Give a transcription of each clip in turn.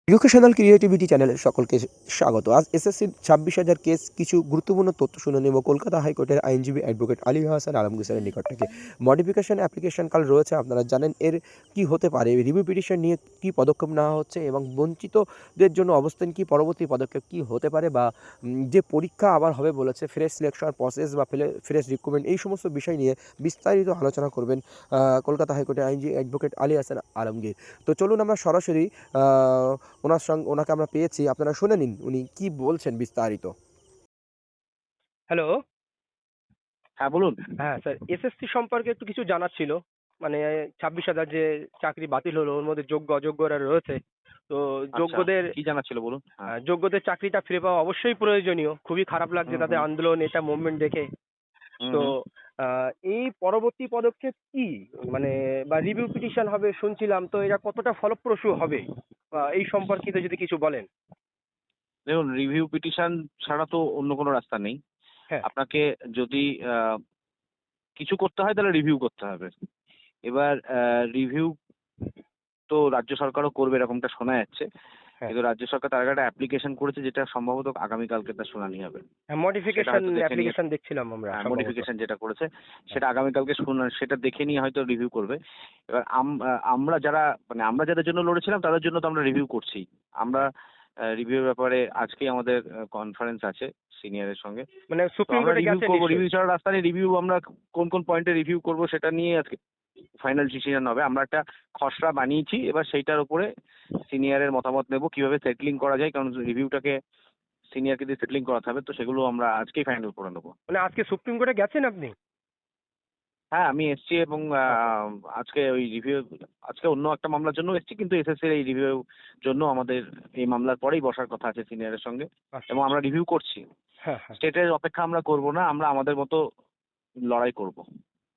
Educational creativity চ্যানেলে সকলকে স্বাগত। আজ এসএসসির 26,000 কেস কিছু গুরুত্বপূর্ণ তথ্য শুনে নেব কলকাতা হাইকোর্টের আইনজীবী অ্যাডভোকেট আলী হাসান আলমগীর স্যারের নিকট থেকে। মডিফিকেশন অ্যাপ্লিকেশন কাল রয়েছে, আপনারা জানেন এর কি হতে পারে, রিভিউ পিটিশন নিয়ে কি পদক্ষেপ নেওয়া হচ্ছে এবং বঞ্চিতদের জন্য অবস্থান কি, পরবর্তী পদক্ষেপ কি হতে পারে, বা যে পরীক্ষা আবার হবে বলেছে, ফ্রেশ সিলেকশন প্রসেস বা ফ্রেশ রিক্রুটমেন্ট, এই সমস্ত বিষয় নিয়ে বিস্তারিত আলোচনা করবেন কলকাতা হাইকোর্টের আইনজীবী অ্যাডভোকেট আলী হাসান আলমগীর। তো চলুন আমরা সরাসরি ওনাকে আমরা পেয়েছি, আপনারা শুনে নিন উনি কি বলছেন বিস্তারিত। হ্যালো। হ্যাঁ, বলুন। হ্যাঁ স্যার, এসএসসি সম্পর্কে একটু কিছু জানার ছিল। মানে 26,000 যে চাকরি বাতিল হলো, ওর মধ্যে যোগ্য অযোগ্যরা রয়েছে। তো আচ্ছা, যোগ্যদের কি জানার ছিল বলুন? হ্যাঁ। যোগ্যদের চাকরিটা ফিরে পাওয়া অবশ্যই প্রয়োজনীয়। খুবই খারাপ লাগছে হুম, তাদের হুম, আন্দোলন, এটা মুভমেন্ট দেখে। হুম, তো হুম। এই পরবর্তী পদক্ষেপ কি, মানে বা রিভিউ পিটিশন হবে শুনছিলাম, তো এরা কতটা ফলপ্রসূ হবে বা এই সম্পর্কিত যদি কিছু বলেন। দেখুন, রিভিউ পিটিশন ছাড়া তো অন্য কোনো রাস্তা নেই। হ্যাঁ। আপনাকে যদি কিছু করতে হয় তাহলে রিভিউ করতে হবে। এবার রিভিউ তো রাজ্য সরকারও করবে এরকমটা শোনা যাচ্ছে। হ্যাঁ। কিন্তু রাজ্য সরকার তার আগে একটা অ্যাপ্লিকেশন করেছে, যেটা সম্ভবত আগামীকালকে তার শুনানি হবে। হ্যাঁ, সেটা মডিফিকেশন হয়তো দেখে নিয়ে, অ্যাপ্লিকেশন দেখছিলাম আমরা হ্যাঁ, সম্ভবত। মডিফিকেশন যেটা করেছে হ্যাঁ। সেটা আগামীকালকে সেটা দেখে নিয়ে হয়তো রিভিউ করবে। এবার আমরা যারা, মানে আমরা যাদের জন্য লড়েছিলাম তাদের জন্য তো আমরা রিভিউ করছি। আমরা রিভিউর ব্যাপারে আজকেই আমাদের কনফারেন্স আছে সিনিয়রের সঙ্গে। মানে তো সুপ্রিম আমরা কোর্টে রিভিউ গেছে করব। নিশ্চয়ই। রিভিউ ছাড়া রাস্তা নেই। রিভিউ আমরা কোন কোন পয়েন্টে রিভিউ করব সেটা নিয়ে আজকে ফাইনাল ডিসিশন হবে। আমরা একটা খসড়া বানিয়েছি, এবার সেইটার উপরে সিনিয়রের মতামত নেব কিভাবে সেটলিং করা যায়, কারণ রিভিউটাকে সিনিয়রকে দিয়ে সেটলিং করাতে হবে। তো সেগুলো আমরা আজকেই ফাইনাল করে নেবো। মানে আজকে সুপ্রিম কোর্টে গেছেন আপনি? হ্যাঁ, আমি এসছি এবং আচ্ছা। আজকে ওই রিভিউ, আজকে অন্য একটা মামলার জন্য এসছি, কিন্তু এসএসসির এই রিভিউ জন্য আমাদের এই মামলার পরেই বসার কথা আছে সিনিয়রের সঙ্গে, আচ্ছা। এবং আমরা রিভিউ করছি। হ্যাঁ, হ্যাঁ। স্টেটের অপেক্ষা আমরা করব না, আমরা আমাদের মতো লড়াই করব।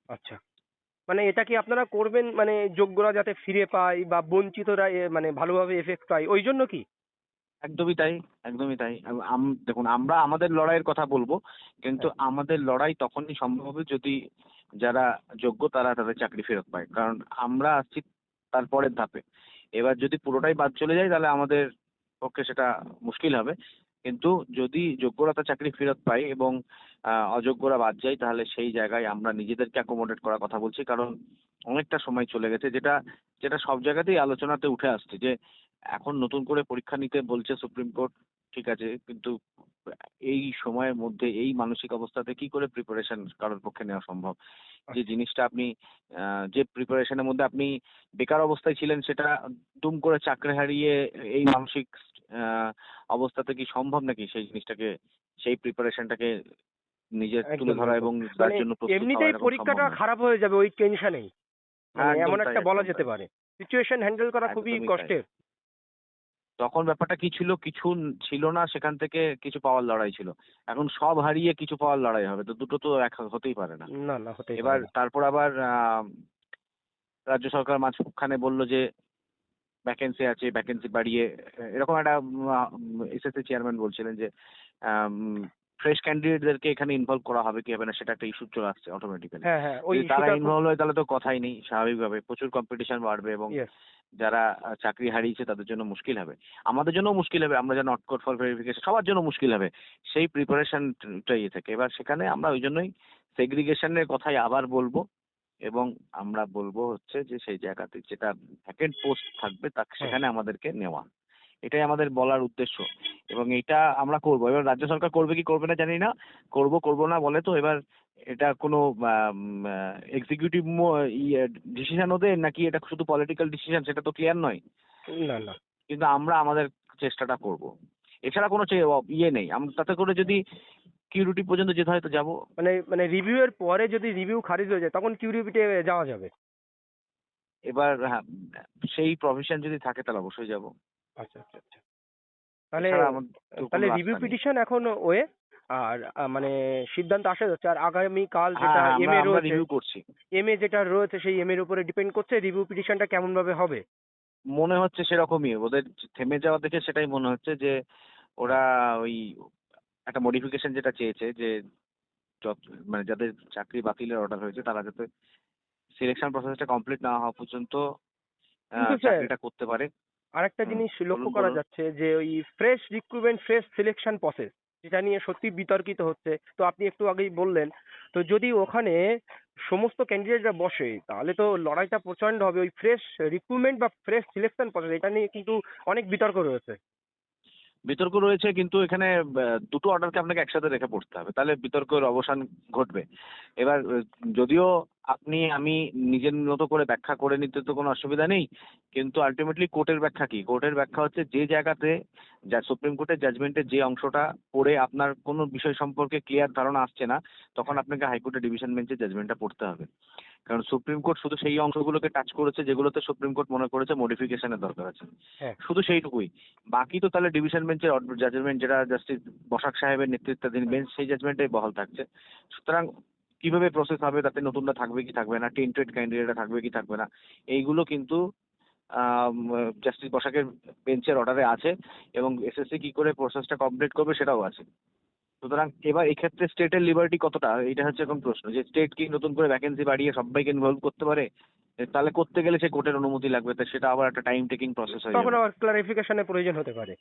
আচ্ছা। মানে এটা কি আপনারা করবেন, মানে যোগ্যরা যাতে ফিরে পায় বা বঞ্চিতরা মানে ভালোভাবে এফেক্ট পায়, ওই জন্য কি? একদমই তাই, একদমই তাই। দেখুন, আমরা আমাদের লড়াইয়ের কথা বলবো, কিন্তু হ্যাঁ। আমাদের লড়াই তখনই সম্ভব হবে যদি যারা যোগ্য তারা তাদের চাকরি ফেরত পায়, কারণ আমরা আসছি তার পরের ধাপে। এবার যদি পুরোটাই বাদ চলে যায় তাহলে আমাদের পক্ষে সেটা মুশকিল হবে, কিন্তু যদি যোগ্যরা তার চাকরি ফেরত পায় এবং অযোগ্যরা বাদ যায়, তাহলে সেই জায়গায় আমরা নিজেদেরকে অ্যাকোমোডেট করার কথা বলছি। কারণ অনেকটা সময় চলে গেছে, যেটা যেটা সব জায়গাতেই আলোচনাতে উঠে আসছে, যে এখন নতুন করে পরীক্ষা নিতে বলছে সুপ্রিম কোর্ট, ঠিক আছে, কিন্তু এই সময়ের মধ্যে এই মানসিক অবস্থাতে কি করে প্রিপারেশন কারোর পক্ষে নেওয়া সম্ভব? যে আচ্ছা। জিনিসটা আপনি যে প্রিপারেশনের মধ্যে আপনি বেকার অবস্থায় ছিলেন, সেটা দুম করে চাকরি হারিয়ে এই মানসিক আহ, অবস্থাতে কি সম্ভব নাকি সেই জিনিসটাকে, সেই প্রিপারেশনটাকে নিজের তুলে একদম, ধরা একদম। এবং তার মানে জন্য প্রস্তুত হওয়া, এমনিতেই এরকম সম্ভব পরীক্ষাটা নয়। খারাপ হয়ে যাবে ওই টেনশনেই। মানে হ্যাঁ, একদম এমন তাই, একটা বলা একদম যেতে তাই, পারে। সিচুয়েশন হ্যান্ডেল করা খুবই একদমই তাই। কষ্টের। তখন ব্যাপারটা কি ছিল, কিছু ছিল না, সেখান থেকে কিছু পাওয়ার লড়াই ছিল। এখন সব হারিয়ে কিছু পাওয়ার লড়াই হবে, তো দুটো তো এক হতেই পারে না। না, না, হতেই এবার পারে না। তারপর আবার রাজ্য সরকার মাঝখানে বলল যে ভ্যাকেন্সি আছে, ভ্যাকেন্সি বাড়িয়ে এরকম একটা এসএসসি চেয়ারম্যান বলছিলেন যে ফ্রেশ ক্যান্ডিডেটদেরকে এখানে ইনভলভ করা হবে কি হবে না, সেটা একটা ইস্যু চলে আসছে অটোমেটিক্যালি। হ্যাঁ, হ্যাঁ, ওই যদি তারা ইস্যুটা খুব। ইনভলভ হয় তাহলে তো কথাই নেই, স্বাভাবিকভাবে প্রচুর কম্পিটিশন বাড়বে এবং ইয়েস। যারা চাকরি হারিয়েছে তাদের জন্য মুশকিল হবে। আমাদের জন্য মুশকিল হবে, আমরা যারা নট কোড ফর ভেরিফিকেশন, সবার জন্য মুশকিল হবে সেই প্রিপারেশনটা ইয়ে থেকে। এবার সেখানে আমরা ওই জন্যই সেগ্রিগেশনের কথাই আবার বলবো, এবং আমরা বলবো হচ্ছে যে সেই জায়গাতে যেটা ভ্যাকেন্ট পোস্ট থাকবে তা হ্যাঁ। সেখানে আমাদেরকে নেওয়া, এটাই আমাদের বলার উদ্দেশ্য। এবং এটা আমরা করবো। এবার রাজ্য সরকার করবে কি করবে না জানি না, করবো করবো না বলে তো। এবার এটা কোনো এক্সিকিউটিভ ডিসিশন ওদের, নাকি এটা শুধু পলিটিক্যাল ডিসিশন, সেটা তো ক্লিয়ার নয়। না, না। কিন্তু আমরা আমাদের চেষ্টাটা করব। এছাড়া কোনো ইয়ে নেই। আমরা তাতে করে যদি কিউরিটি পর্যন্ত যেতে হয় তো যাবো। মানে রিভিউ এর পরে যদি রিভিউ খারিজ হয়ে যায় তখন কিউরিপিটে যাওয়া যাবে। এবার হ্যাঁ, সেই প্রভিশন যদি থাকে তাহলে অবশ্যই যাব। আচ্ছা, আচ্ছা, আচ্ছা। তাহলে এছাড়া আমাদের তো কোনো তাহলে রিভিউ রাস্তা নেই। পিটিশন এখন ওয়ে, আর মানে সিদ্ধান্ত আসা যাচ্ছে, আর আগামী কাল হ্যাঁ, যেটা হ্যাঁ, এম আমরা এ আমরা রয়েছে, রিভিউ করছি। এম এ যেটা রয়েছে সেই এম এর উপরে ডিপেন্ড করছে রিভিউ পিটিশনটা কেমন ভাবে হবে। মনে হচ্ছে সেরকমই ওদের থেমে যাওয়া দেখে, সেটাই মনে হচ্ছে যে ওরা ওই একটা মডিফিকেশন যেটা চেয়েছে, যে মানে যাদের চাকরি বাতিলের অর্ডার হয়েছে তারা যাতে সিলেকশন প্রসেসটা কমপ্লিট না হওয়া পর্যন্ত কিন্তু স্যার, চাকরিটা করতে পারে। আরেকটা হুম, জিনিস লক্ষ্য বলুন করা বলুন। যাচ্ছে যে ওই fresh recruitment fresh selection process যেটা নিয়ে সত্যি বিতর্কিত হচ্ছে, তো আপনি একটু আগেই বললেন। তো যদি ওখানে সমস্ত ক্যান্ডিডেটরা বসে তাহলে তো লড়াইটা প্রচন্ড হবে। ওই ফ্রেশ রিক্রুটমেন্ট বা ফ্রেশ সিলেকশন প্রসেস এটা নিয়ে কিন্তু অনেক বিতর্ক রয়েছে। বিতর্ক রয়েছে, কিন্তু এখানে দুটো অর্ডারকে আপনাকে একসাথে রেখে পড়তে হবে, তাহলে বিতর্কের অবসান ঘটবে। এবার যদিও আপনি আমি নিজের মতো করে ব্যাখ্যা করে নিতে তো কোনো অসুবিধা নেই, কিন্তু আলটিমেটলি কোর্টের ব্যাখ্যা কি? কোর্টের ব্যাখ্যা হচ্ছে যে জায়গাতে যা সুপ্রিম কোর্টের জাজমেন্টের যে অংশটা পড়ে আপনার কোনো বিষয় সম্পর্কে ক্লিয়ার ধারণা আসছে না, তখন হ্যাঁ, আপনাকে হাইকোর্টের ডিভিশন বেঞ্চের জাজমেন্টটা পড়তে হবে। কারণ সুপ্রিম কোর্ট শুধু সেই অংশগুলোকে টাচ করেছে যেগুলোতে সুপ্রিম কোর্ট মনে করেছে মডিফিকেশনের দরকার আছে, হ্যাঁ। শুধু সেইটুকুই। বাকি তো তাহলে ডিভিশন বেঞ্চের জাজমেন্ট, যেটা জাস্টিস বসাক সাহেবের নেতৃত্বাধীন বেঞ্চ, সেই জাজমেন্টে বহাল থাকছে। সুতরাং কিভাবে প্রসেস হবে, তাতে নতুনরা থাকবে কি থাকবে না, টেন্টেড ক্যান্ডিডেটরা থাকবে কি থাকবে না, এইগুলো কিন্তু জাস্টিস বসাকের বেঞ্চের অর্ডারে আছে, এবং এসএসসি কি করে প্রসেসটা কমপ্লিট করবে সেটাও আছে। সুতরাং এবার এক্ষেত্রে স্টেটের লিবার্টি কতটা, এটা হচ্ছে এখন প্রশ্ন, যে স্টেট কি নতুন করে ভ্যাকেন্সি বাড়িয়ে সবাইকে ইনভলভ করতে পারে? তাহলে করতে গেলে সে কোর্টের অনুমতি লাগবে, তো সেটা আবার একটা টাইম টেকিং প্রসেস হয়ে তখন যাবে। আবার ক্লারিফিকেশনের প্রয়োজন হতে পারে।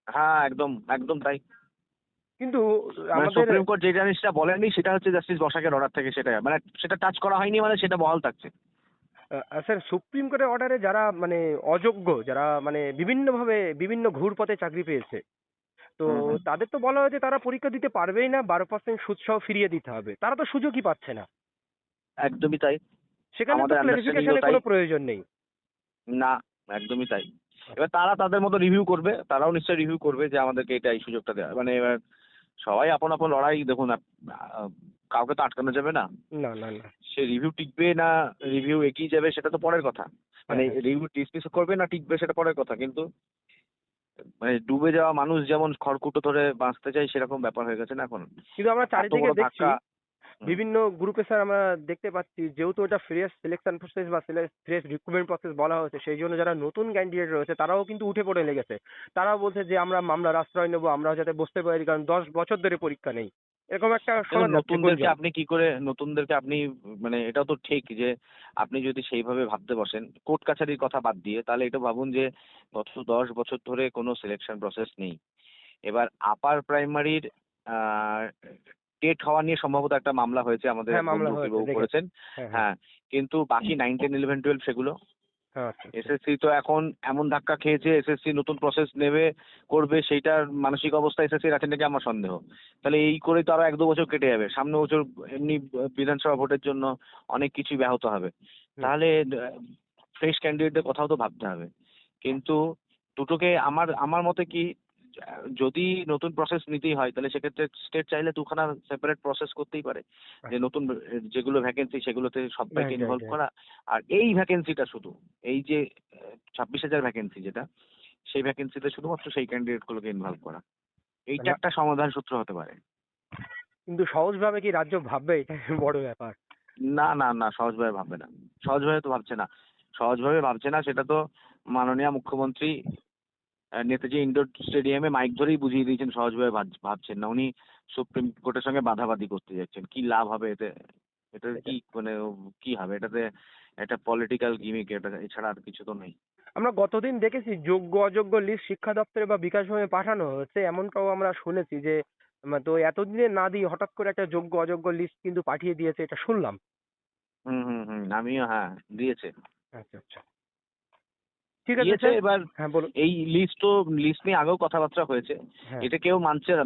হ্যাঁ, একদম একদম তাই। কিন্তু মানে আমাদের সুপ্রিম কোর্ট যে জিনিসটা বলেননি সেটা হচ্ছে জাস্টিস বসাকের অর্ডার থেকে সেটা, মানে সেটা টাচ করা হয়নি, মানে সেটা বহাল থাকছে। স্যার সুপ্রিম কোর্টের অর্ডারে যারা মানে অযোগ্য, যারা মানে বিভিন্নভাবে বিভিন্ন ঘুরপথে চাকরি পেয়েছে, তো হুম হুম, তাদের তো বলা হয়েছে তারা পরীক্ষা দিতে পারবেই না, 12% সুদ সহ ফিরিয়ে দিতে হবে। তারা তো সুযোগই পাচ্ছে না। একদমই তাই। সেখানে তো আমাদের আন্ডারস্ট্যান্ডিংও ক্লারিফিকেশনের তাই। কোনো প্রয়োজন নেই। না, একদমই তাই। এবার তারা তাদের মতো রিভিউ করবে, তারাও নিশ্চয়ই রিভিউ করবে যে আমাদেরকে এটা এই সুযোগটা দেওয়া, মানে এবার সবাই আপন আপন লড়াই দেখুন। কাউকে তো আটকানো যাবে না। না, না, না। সে রিভিউ টিকবে না রিভিউ এগিয়ে যাবে সেটা তো পরের কথা। হ্যাঁ, মানে হ্যাঁ। রিভিউ ডিসমিস করবে না টিকবে সেটা পরের কথা, কিন্তু মানে ডুবে যাওয়া মানুষ যেমন খড়কুটো ধরে বাঁচতে চায়, সেরকম ব্যাপার হয়ে গেছে না এখন। কিন্তু আমরা এত চারিদিকে বড় দেখছি ধাক্কা। হুম, বিভিন্ন গ্রুপে স্যার আমরা দেখতে পাচ্ছি যেহেতু এটা ফ্রেশ সিলেকশন প্রসেস বা ফ্রেশ রিক্রুটমেন্ট প্রসেস বলা হয়েছে, সেই জন্য যারা নতুন ক্যান্ডিডেট রয়েছে তারাও কিন্তু উঠে পড়ে লেগেছে। তারাও বলছে যে আমরা মামলার আশ্রয় নেবো, আমরা যাতে বসতে পারি, কারণ 10 বছর ধরে পরীক্ষা নেই। এরকম একটা দেখুন শোনা যাচ্ছে নতুনদেরকে গুঞ্জন। আপনি কি করে, নতুনদেরকে আপনি মানে এটাও তো ঠিক যে আপনি যদি সেইভাবে ভাবতে বসেন কোর্ট কাছারির কথা বাদ দিয়ে, তাহলে এটা ভাবুন যে গত 10 বছর ধরে কোনো সিলেকশন প্রসেস নেই। এবার আপার প্রাইমারির টেট হওয়া নিয়ে সম্ভবত একটা মামলা হয়েছে, আমাদের হ্যাঁ, এক মামলা বন্ধু হয়েছে, উকিলবাবু দেখেছি। করেছেন। হ্যাঁ, হ্যাঁ। হ্যাঁ, কিন্তু বাকি 9, 10, 11, 12 সেগুলো হ্যাঁ, আচ্ছা, আচ্ছা। এসএসসি তো এখন এমন ধাক্কা খেয়েছে, এসএসসি নতুন প্রসেস নেবে করবে, সেইটার মানসিক অবস্থা এসএসসির আছে নাকি আমার সন্দেহ। তাহলে এই করেই তো আরো 1-2 বছর কেটে যাবে, সামনে বছর এমনি বিধানসভা ভোটের জন্য অনেক কিছুই ব্যাহত হবে। হুম। তাহলে ফ্রেশ ক্যান্ডিডেটদের কথাও তো ভাবতে হবে। কিন্তু দুটোকে আমার আমার মতে কি, যদি নতুন প্রসেস নিতেই হয় তাহলে সেক্ষেত্রে স্টেট চাইলে দুখানা সেপারেট প্রসেস করতেই পারে, যে নতুন যেগুলো ভ্যাকেন্সি সেগুলোতে সবাইকে রাইট, রাইট, ইনভলভ রাইট। করা। আর এই ভ্যাকেন্সিটা শুধু, এই যে 26,000 ভ্যাকেন্সি যেটা, সেই ভ্যাকেন্সিতে শুধুমাত্র সেই ক্যান্ডিডেট গুলোকে ইনভলভ করা, এইটা একটা সমাধান সূত্র হতে পারে। কিন্তু সহজভাবে কি রাজ্য ভাববে, এটা বড় ব্যাপার। না না না, সহজভাবে ভাববে না। সহজভাবে তো ভাবছে না। সহজভাবে ভাবছে না, সেটা তো মাননীয় মুখ্যমন্ত্রী নেতাজি ইন্ডোর স্টেডিয়ামে মাইক ধরেই বুঝিয়ে দিয়েছেন সহজভাবে ভাবছেন না উনি। সুপ্রিম কোর্টের সঙ্গে বাঁধাবাঁধি করতে যাচ্ছেন, কি লাভ হবে এতে? এটা কি মানে কি হবে এটাতে? একটা পলিটিক্যাল গিমিক, এটা এছাড়া আর কিছু তো নেই। আমরা গতদিন দেখেছি যোগ্য অযোগ্য লিস্ট শিক্ষা দপ্তরে বা বিকাশ ভবনে পাঠানো হয়েছে, এমনটাও আমরা শুনেছি যে তো এতদিনে না দিয়ে হঠাৎ করে একটা যোগ্য অযোগ্য লিস্ট কিন্তু পাঠিয়ে দিয়েছে, এটা শুনলাম। হুম হুম হুম, আমিও, হ্যাঁ, দিয়েছে। আচ্ছা, আচ্ছা। ঠিক আছে দিয়েছে স্যার। এবার। হ্যাঁ, বলুন। এই লিস্ট নিয়ে আগেও কথাবার্তা হয়েছে। হ্যাঁ। এটা কেউ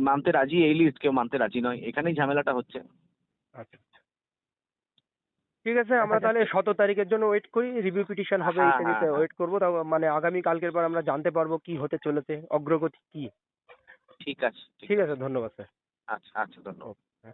মানতে রাজি, এই লিস্ট কেউ মানতে রাজি নয়, এখানেই ঝামেলাটা হচ্ছে। আচ্ছা, আচ্ছা। ঠিক আছে, দেখা আমরা যাক। তাহলে 17 তারিখের জন্য ওয়েট করি, রিভিউ পিটিশন হবে হ্যাঁ হ্যাঁ ইত্যাদিতে হ্যাঁ, ওয়েট করবো, তাও মানে আগামী কালকের পর আমরা জানতে পারবো কি হতে চলেছে, অগ্রগতি কি। ঠিক আছে ঠিক ঠিক আছে, আছে। ধন্যবাদ স্যার। আচ্ছা আচ্ছা, ধন্যবাদ। ওকে।